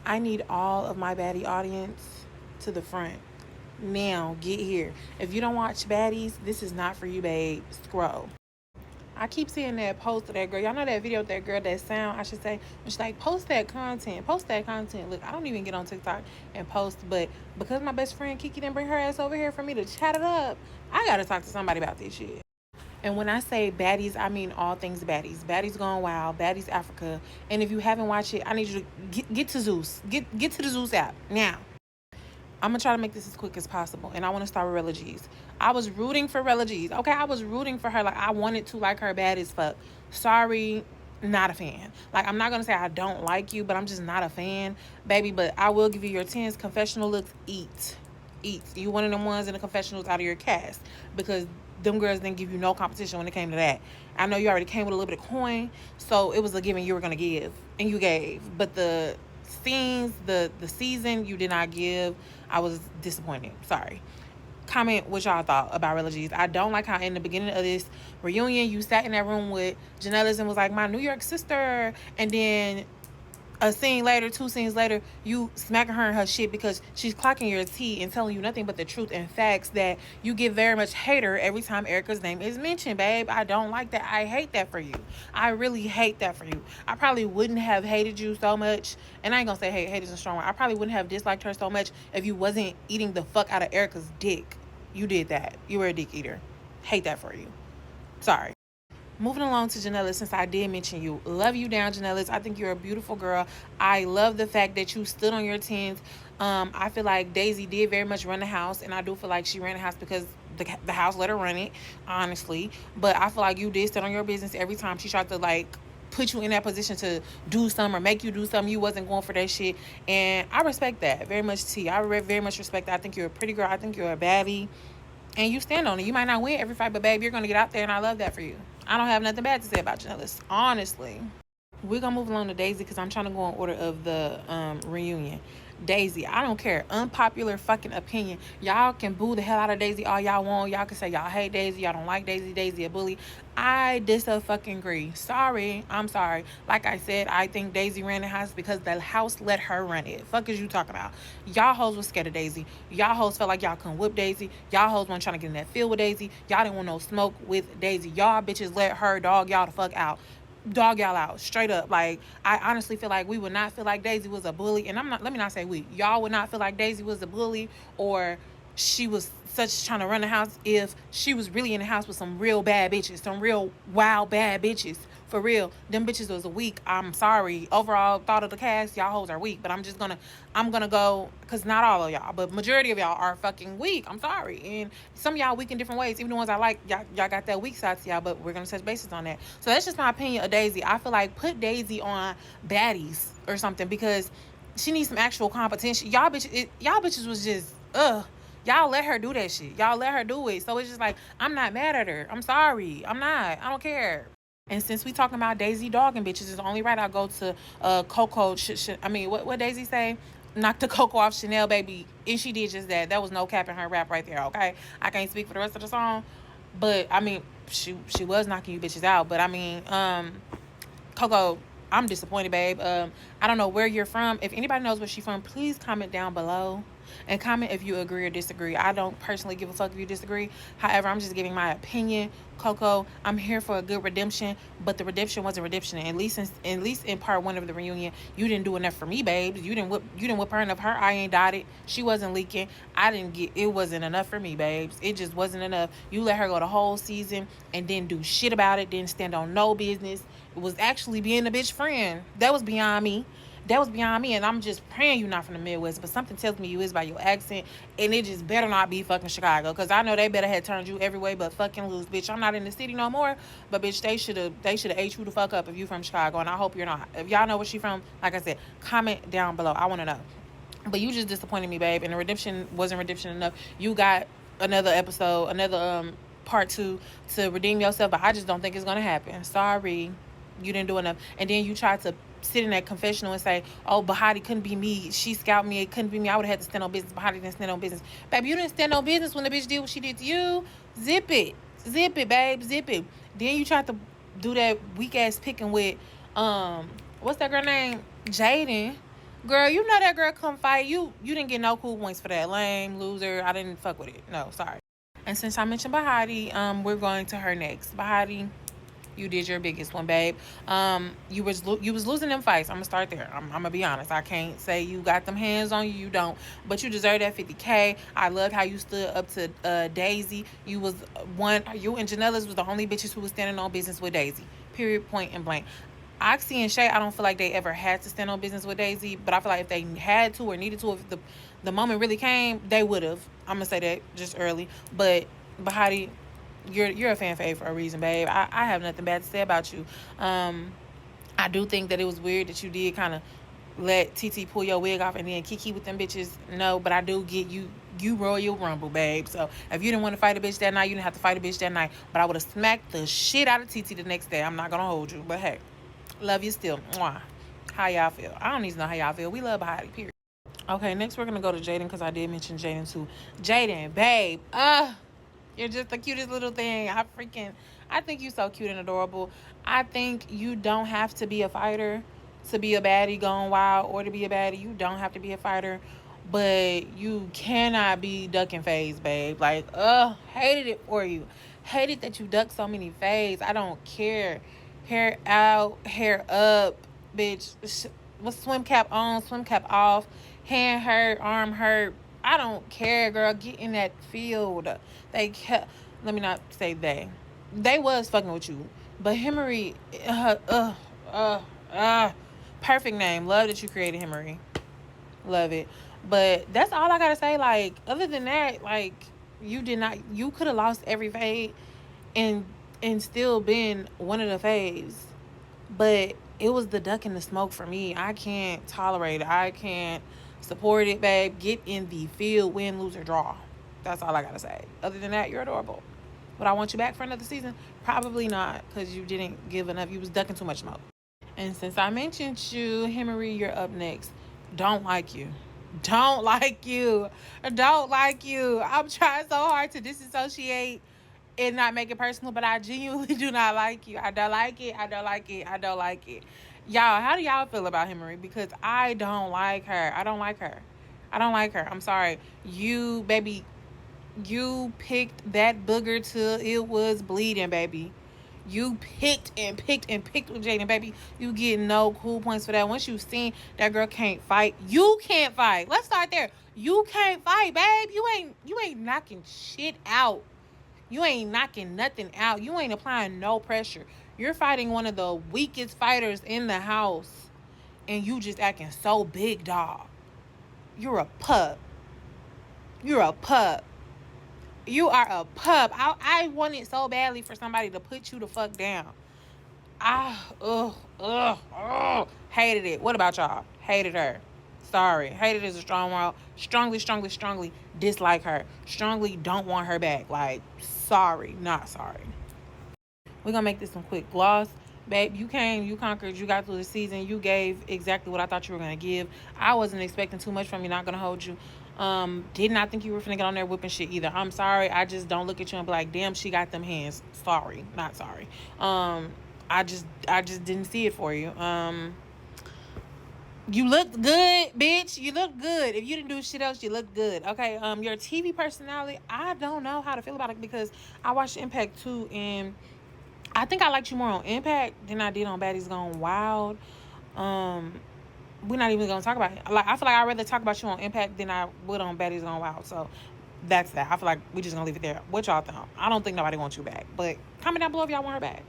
I need all of my baddie audience to the front. Now, get here. If you don't watch Baddies, this is not for you, babe. Scroll. I keep seeing that post of that girl. Y'all know that video of that girl, that sound, I should say. She's like, post that content. Post that content. Look, I don't even get on TikTok and post, but because my best friend Kiki didn't bring her ass over here for me to chat it up, I gotta talk to somebody about this shit. And when I say baddies, I mean all things baddies. Baddies Gone Wild, Baddies Africa. And if you haven't watched it, I need you to get to Zeus. Get to the Zeus app now. I'm gonna try to make this as quick as possible, and I want to start with Rella G's. I was rooting for Rella G's. Okay, I was rooting for her. Like, I wanted to like her bad as fuck. Sorry, not a fan. Like, I'm not gonna say I don't like you, but I'm just not a fan, baby. But I will give you your 10s. Confessional looks, eat. You one of them ones in the confessionals out of your cast, because them girls didn't give you no competition when it came to that. I know you already came with a little bit of coin, so it was a given you were gonna give, and you gave. But the scenes, the season, you did not give. I was disappointed. Sorry. Comment what y'all thought about Rella G's. I don't like how in the beginning of this reunion you sat in that room with Janelle's and was like, my New York sister, and then a scene later, 2 scenes later, you smacking her in her shit because she's clocking your tea and telling you nothing but the truth and facts that you get very much hater every time Erica's name is mentioned, babe. I don't like that. I hate that for you. I really hate that for you. I probably wouldn't have hated you so much, and I ain't gonna say hate is a strong word. I probably wouldn't have disliked her so much if you wasn't eating the fuck out of Erica's dick. You did that. You were a dick eater. Hate that for you. Sorry. Moving along to Janella, since I did mention you. Love you down, Janella. I think you're a beautiful girl. I love the fact that you stood on your 10s. I feel like Daisy did very much run the house, and I do feel like she ran the house because the house let her run it, honestly. But I feel like you did stand on your business every time she tried to, like, put you in that position to do something or make you do something. You wasn't going for that shit, and I respect that very much. I very much respect that. I think you're a pretty girl. I think you're a baddie, and you stand on it. You might not win every fight, but babe, you're gonna get out there, and I love that for you. I don't have nothing bad to say about Janellis, honestly. We're gonna move along to Daisy because I'm trying to go in order of the reunion. Daisy, I don't care. Unpopular fucking opinion. Y'all can boo the hell out of Daisy all y'all want. Y'all can say y'all hate Daisy, y'all don't like Daisy, Daisy a bully. I fucking agree. Sorry, I'm sorry. Like I said, I think Daisy ran the house because the house let her run it. Fuck is you talking about? Y'all hoes was scared of Daisy. Y'all hoes felt like y'all couldn't whip Daisy. Y'all hoes weren't trying to get in that field with Daisy. Y'all didn't want no smoke with Daisy. Y'all bitches let her dog y'all the fuck out. Dog y'all out straight up. Like, I honestly feel like we would not feel like Daisy was a bully, and let me not say we, y'all would not feel like Daisy was a bully or she was such trying to run the house if she was really in the house with some real bad bitches, some real wild bad bitches. For real, them bitches was weak. I'm sorry. Overall thought of the cast, y'all hoes are weak, but I'm gonna go, because not all of y'all, but majority of y'all are fucking weak. I'm sorry. And some of y'all weak in different ways. Even the ones I like, y'all got that weak side to y'all, but we're gonna touch bases on that. So that's just my opinion of Daisy. I feel like put Daisy on Baddies or something, because she needs some actual competition. Y'all bitches was just y'all let her do that shit. Y'all let her do it. So it's just like, I'm not mad at her. I'm sorry. I'm not. I don't care. And since we talking about Daisy dogging bitches, it's only right I go to Coco. What Daisy say? Knock the Coco off Chanel, baby. And she did just that. That was no cap in her rap right there, okay? I can't speak for the rest of the song. But, I mean, she was knocking you bitches out. But, I mean, Coco, I'm disappointed, babe. I don't know where you're from. If anybody knows where she's from, please comment down below. And comment if you agree or disagree. I don't personally give a fuck if you disagree. However, I'm just giving my opinion. Coco, I'm here for a good redemption, but the redemption wasn't redemption. At least in part 1 of the reunion, you didn't do enough for me, babes. You didn't whip her enough. Her eye ain't dotted. She wasn't leaking. It wasn't enough for me, babes. It just wasn't enough. You let her go the whole season and didn't do shit about it. Didn't stand on no business. It was actually being a bitch friend. That was beyond me. And I'm just praying you're not from the Midwest, but something tells me you is by your accent, and it just better not be fucking Chicago, because I know they better have turned you every way but fucking lose, bitch. I'm not in the city no more, but bitch, they should have ate you the fuck up if you from Chicago, and I hope you're not. If y'all know where she from, like I said, comment down below. I want to know. But you just disappointed me, babe, and the redemption wasn't redemption enough. You got another episode, another part 2 to redeem yourself, but I just don't think it's gonna happen. Sorry, you didn't do enough. And then you tried to sit in that confessional and say, oh, Bahati couldn't be me. She scalped me. It couldn't be me. I would have had to stand on business. Bahati didn't stand on business. Babe, you didn't stand on business when the bitch did what she did to you. Zip it, babe. Zip it. Then you tried to do that weak ass picking with, what's that girl name? Jaden. Girl, you know that girl come fight. You didn't get no cool points for that. Lame, loser. I didn't fuck with it. No, sorry. And since I mentioned Bahati, we're going to her next. Bahati, you did your biggest one, babe. You was losing them fights. I'm gonna start there. I'm gonna be honest. I can't say you got them hands on you. You don't. But you deserve that 50K. I loved how you stood up to Daisy. You was one. You and Janellas was the only bitches who was standing on business with Daisy. Period. Point and blank. Oxy and Shay, I don't feel like they ever had to stand on business with Daisy, but I feel like if they had to or needed to, if the moment really came, they would have. I'm gonna say that just early. But Bahati, you're a fan fave for a reason, babe. I have nothing bad to say about you. I do think that it was weird that you did kind of let TT pull your wig off and then kiki with them bitches. No, but I do get you Royal Rumble, babe. So if you didn't want to fight a bitch that night, you didn't have to fight a bitch that night. But I would have smacked the shit out of TT the next day. I'm not gonna hold you, but hey, love you still. Mwah. How y'all feel? I don't need to know how y'all feel. We love Bahati, period. Okay, next we're gonna go to Jaden because I did mention Jaden too. Jaden, babe. You're just the cutest little thing. I think you're so cute and adorable. I think you don't have to be a fighter to be a baddie going wild or to be a baddie. You don't have to be a fighter, but you cannot be ducking phase, babe. Like, hated it for you. Hated that you duck so many phase. I don't care. Hair out, hair up, bitch. With swim cap on, swim cap off, hand hurt, arm hurt. I don't care, girl. Get in that field. They kept, let me not say they was fucking with you, but Himmery, perfect name. Love that you created Himmery. Love it. But that's all I gotta say. Like, other than that, like, you could have lost every fade and still been one of the faves. But it was the duck in the smoke for me. I can't tolerate it. I can't support it, babe. Get in the field, win, lose, or draw. That's all I gotta say. Other than that, you're adorable. Would I want you back for another season? Probably not, because you didn't give enough. You was ducking too much smoke. And since I mentioned you, Himmery, you're up next. Don't like you. Don't like you. Don't like you. I'm trying so hard to disassociate and not make it personal, but I genuinely do not like you. I don't like it. I don't like it. I don't like it. Y'all, how do y'all feel about Himmery? Because I don't like her. I don't like her. I don't like her. I'm sorry. You, baby, you picked that booger till it was bleeding, baby. You picked and picked and picked with Jaden, baby. You get no cool points for that. Once you seen that girl can't fight, you can't fight. Let's start there. You can't fight, babe. You ain't knocking shit out. You ain't knocking nothing out. You ain't applying no pressure. You're fighting one of the weakest fighters in the house, and you just acting so big dog. You're a pup. You're a pup. You are a pup. I wanted so badly for somebody to put you the fuck down. Hated it. What about y'all? Hated her. Sorry. Hated is a strong word. Strongly dislike her. Strongly don't want her back. Like, sorry. Not sorry. We're going to make this some quick gloss. Babe, you came, you conquered, you got through the season. You gave exactly what I thought you were going to give. I wasn't expecting too much from you. Not going to hold you. Did not think you were finna get on there whipping shit either. I'm sorry. I just don't look at you and be like, damn, she got them hands. Sorry. Not sorry. I just didn't see it for you. You looked good, bitch. You looked good. If you didn't do shit else, you looked good. Okay. Your TV personality, I don't know how to feel about it because I watched Impact 2 and I think I liked you more on Impact than I did on Baddies Gone Wild. We're not even gonna talk about it. Like, I feel like I'd rather talk about you on Impact than I would on Baddies Gone Wild. So that's that. I feel like we're just gonna leave it there. What y'all think? I don't think nobody wants you back. But comment down below if y'all want her back.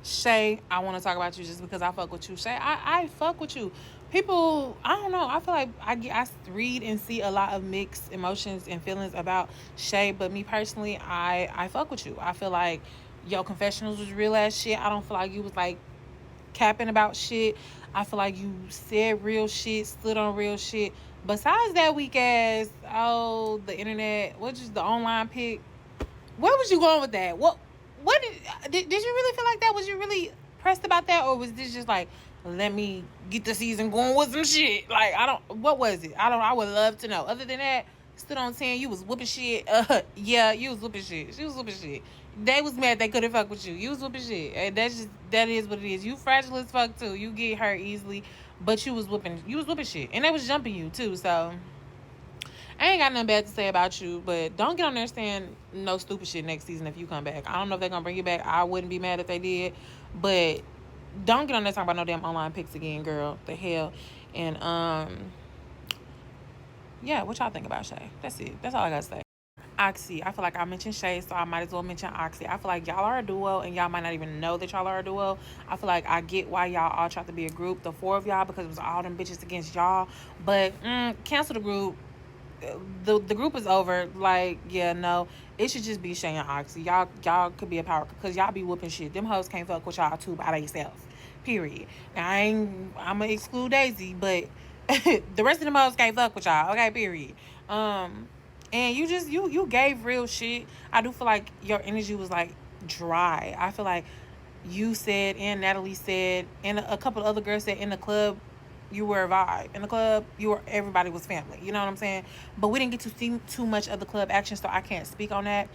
Shay, I want to talk about you just because I fuck with you. Shay, I fuck with you. People, I don't know. I feel like I read and see a lot of mixed emotions and feelings about Shay. But me personally, I fuck with you. I feel like your confessionals was real ass shit. I don't feel like you was like capping about shit. I feel like you said real shit, stood on real shit. Besides that weak ass, the internet, which is the online pic. Where was you going with that? What did you really feel like that? Was you really pressed about that, or was this just like, let me get the season going with some shit? Like, what was it? I would love to know. Other than that, stood on 10, you was whooping shit. Yeah, you was whooping shit. She was whooping shit. They was mad they couldn't fuck with you. You was whooping shit. And that is what it is. You fragile as fuck too. You get hurt easily. But you was whooping shit. And they was jumping you too, so I ain't got nothing bad to say about you, but don't get on there saying no stupid shit next season if you come back. I don't know if they're gonna bring you back. I wouldn't be mad if they did, but don't get on there talking about no damn online pics again, girl. The hell. And yeah, what y'all think about Shay? That's it. That's all I gotta say. Oxy. I feel like I mentioned Shay, so I might as well mention Oxy. I feel like y'all are a duo, and y'all might not even know that y'all are a duo. I feel like I get why y'all all tried to be a group, the four of y'all, because it was all them bitches against y'all. But cancel the group. The group is over. Like, yeah, no, it should just be Shay and Oxy. Y'all could be a power, because y'all be whooping shit. Them hoes can't fuck with y'all two by themselves. Period. Now I'm gonna exclude Daisy, but the rest of them hoes can't fuck with y'all. Okay, period. And you just you gave real shit. I do feel like your energy was like dry. I feel like you said, and Natalie said, and a couple of other girls said, in the club you were a vibe. In the club, everybody was family. You know what I'm saying? But we didn't get to see too much of the club action, so I can't speak on that.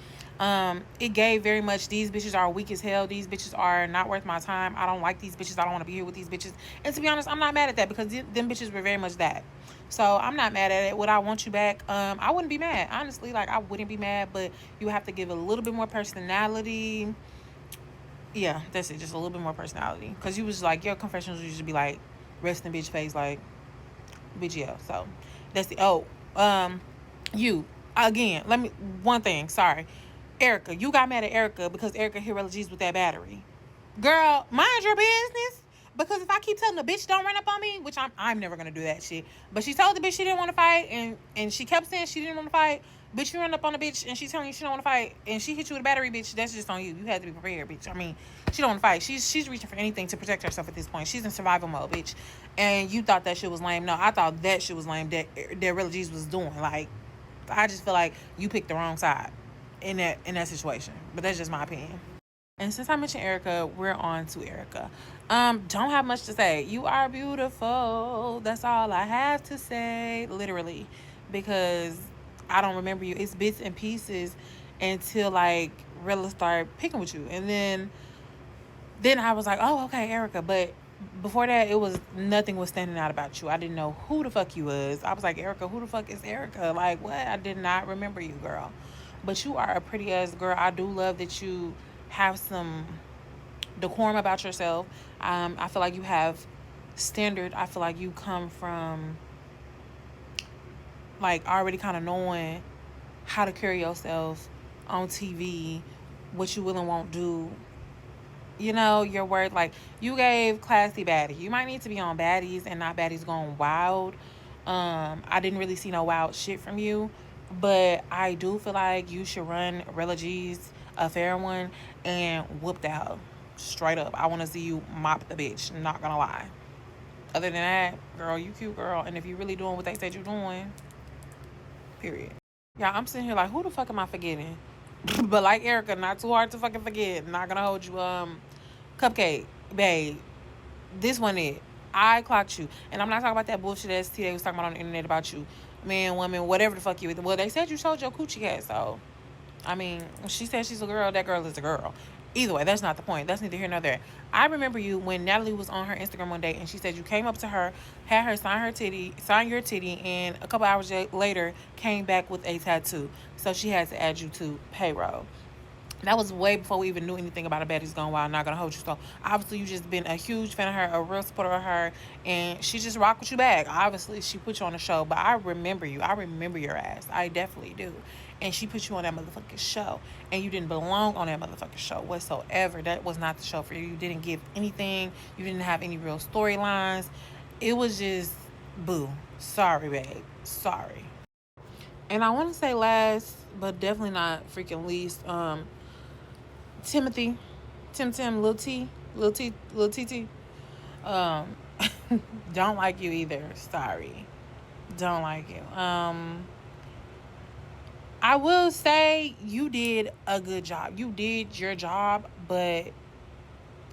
It gave very much, these bitches are weak as hell. These bitches are not worth my time. I don't like these bitches. I don't want to be here with these bitches. And to be honest, I'm not mad at that, because them bitches were very much that. So I'm not mad at it. Would I want you back? I wouldn't be mad. Honestly, like, I wouldn't be mad, but you have to give a little bit more personality. Yeah, that's it. Just a little bit more personality. Because you was like, your confessions used to be like, resting bitch face, like, bitch, yeah. So that's the you again. Let me one thing. Sorry, Erica. You got mad at Erica because Erica hit Rella G's with that battery. Girl, mind your business. Because if I keep telling the bitch don't run up on me, which I'm never gonna do that shit. But she told the bitch she didn't want to fight, and she kept saying she didn't want to fight. Bitch, you run up on the bitch and she's telling you she don't want to fight, and she hit you with a battery, bitch. That's just on you. You had to be prepared, bitch. I mean, she don't want to fight. She's reaching for anything to protect herself at this point. She's in survival mode, bitch. And you thought that shit was lame. No, I thought that shit was lame. That Rilla G's was doing. Like, I just feel like you picked the wrong side in that situation. But that's just my opinion. And since I mentioned Erica, we're on to Erica. Don't have much to say. You are beautiful. That's all I have to say, literally, because I don't remember you. It's bits and pieces until like Rilla started picking with you, and then I was like, oh, okay, Erica. But before that, it was nothing was standing out about you. I didn't know who the fuck you was. I was like, Erica, who the fuck is Erica? Like, what? I did not remember you, girl. But you are a pretty ass girl. I do love that you have some decorum about yourself. I feel like you have standard. I feel like you come from like already kind of knowing how to carry yourself on TV, what you will and won't do. You know, your word, like, you gave classy Baddie. You might need to be on Baddies and not Baddies going wild. I didn't really see no wild shit from you, but I do feel like you should run Rella G's, a fair one, and whoop out straight up. I want to see you mop the bitch, not gonna lie. Other than that, girl, you cute, girl, and if you really doing what they said you doing, period. Yeah, I'm sitting here like, who the fuck am I forgetting? But like Erica, not too hard to fucking forget. Not gonna hold you. Cupcake, babe, this one it. I clocked you, and I'm not talking about that bullshit ass tea they was talking about on the internet about you, man, woman, whatever the fuck you. Well, they said you showed your coochie cat, so I mean, she said she's a girl. That girl is a girl. Either way, that's not the point. That's neither here nor there. I remember you when Natalie was on her Instagram one day, and she said you came up to her, had her sign your titty, and a couple hours later came back with a tattoo. So she had to add you to payroll. That was way before we even knew anything about a Baddies Gone Wild. Not gonna hold you. So obviously you just been a huge fan of her, a real supporter of her, and she just rocked with you back. Obviously she put you on the show, but I remember you. I remember your ass. I definitely do. And she put you on that motherfucking show, and you didn't belong on that motherfucking show whatsoever. That was not the show for you. You didn't give anything. You didn't have any real storylines. It was just boo. Sorry, babe. Sorry. And I want to say last, but definitely not freaking least, Timothy, Tim, Lil TT, don't like you either. Sorry, don't like you. I will say you did a good job. You did your job, but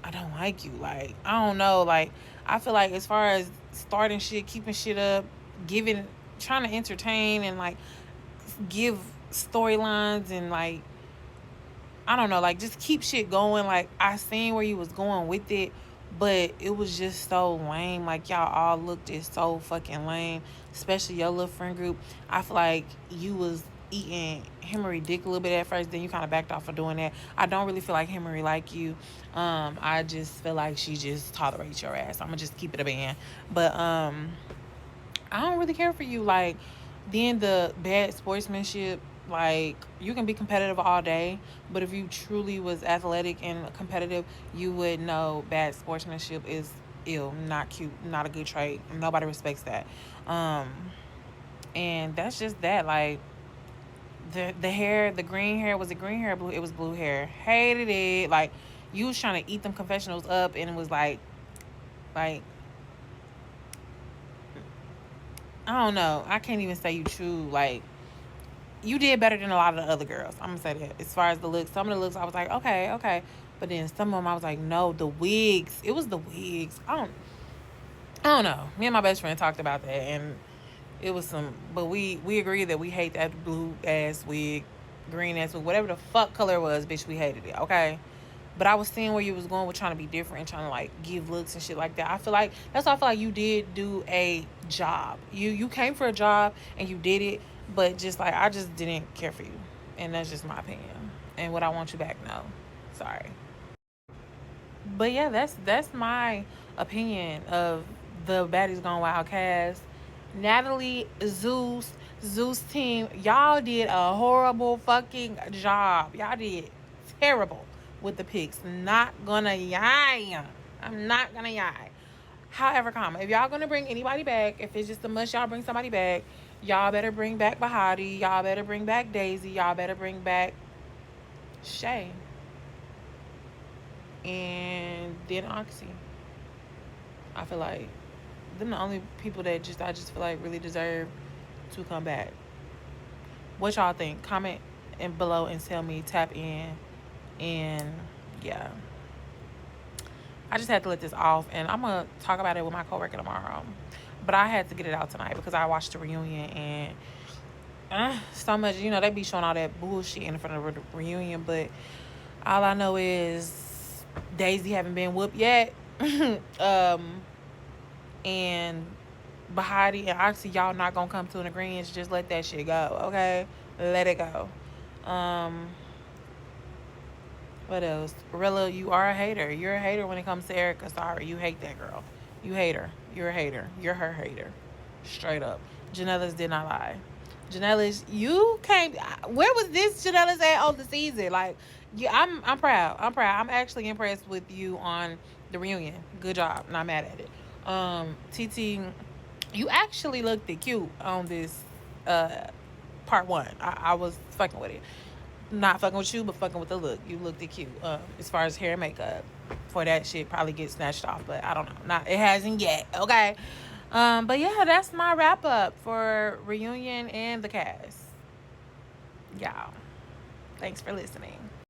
I don't like you. Like, I don't know. Like, I feel like as far as starting shit, keeping shit up, trying to entertain and like give storylines and like, I don't know, like, just keep shit going. Like, I seen where you was going with it, But it was just so lame. Like, y'all all looked it so fucking lame, especially your little friend group. I feel like you was eating Hillary dick a little bit at first, then you kind of backed off of doing that. I don't really feel like Hillary like you. I just feel like she just tolerates your ass. I'm gonna just keep it a band. But I don't really care for you. Like, then the bad sportsmanship, like, you can be competitive all day, but if you truly was athletic and competitive, you would know bad sportsmanship is ill, not cute, not a good trait. Nobody respects that. And that's just that. Like, the hair, the green hair, was it green hair or blue? It was blue hair. Hated it. Like, you was trying to eat them confessionals up, and it was like I don't know. I can't even say you true. Like, you did better than a lot of the other girls. I'm gonna say that. As far as the looks, some of the looks, I was like, okay. But then some of them, I was like, no, the wigs. It was the wigs. I don't know. Me and my best friend talked about that, and it was some. But we agreed that we hate that blue ass wig, green ass wig, whatever the fuck color it was, bitch. We hated it. Okay. But I was seeing where you was going with trying to be different and trying to like give looks and shit like that. I feel like that's why I feel like you did do a job. You came for a job and you did it, but just like I just didn't care for you. And that's just my opinion. And what I want you back, no. Sorry. But yeah, that's my opinion of the Baddies Gone Wild cast. Natalie, Zeus team, y'all did a horrible fucking job. Y'all did terrible with the picks. Not gonna yai. I'm not gonna yai. However, if y'all gonna bring anybody back, if it's just a must, y'all bring somebody back. Y'all better bring back Bahati. Y'all better bring back Daisy. Y'all better bring back Shay. And then Oxy. I feel like them the only people that I just feel like really deserve to come back. What y'all think? Comment in below and tell me. Tap in. And yeah, I just had to let this off, and I'm gonna talk about it with my coworker tomorrow. But I had to get it out tonight because I watched the reunion, and so much, they be showing all that bullshit in front of the reunion, but all I know is Daisy haven't been whooped yet. And Bahati and Oxy, y'all not gonna come to an agreement. Just let that shit go, okay? Let it go. What else? Rilla, you are a hater. You're a hater when it comes to Erica. Sorry, you hate that girl. You hate her. You're a hater. You're her hater. Straight up. Janellas did not lie. Janellas, you came. Where was this Janellas at on the season? Like, yeah, I'm proud. I'm actually impressed with you on the reunion. Good job. Not mad at it. TT, you actually looked cute on this part 1. I was fucking with it. Not fucking with you, but fucking with the look. You looked cute. As far as hair and makeup, for that shit probably get snatched off, but I don't know. It hasn't yet. Okay. But yeah, that's my wrap up for reunion and the cast. Y'all, thanks for listening.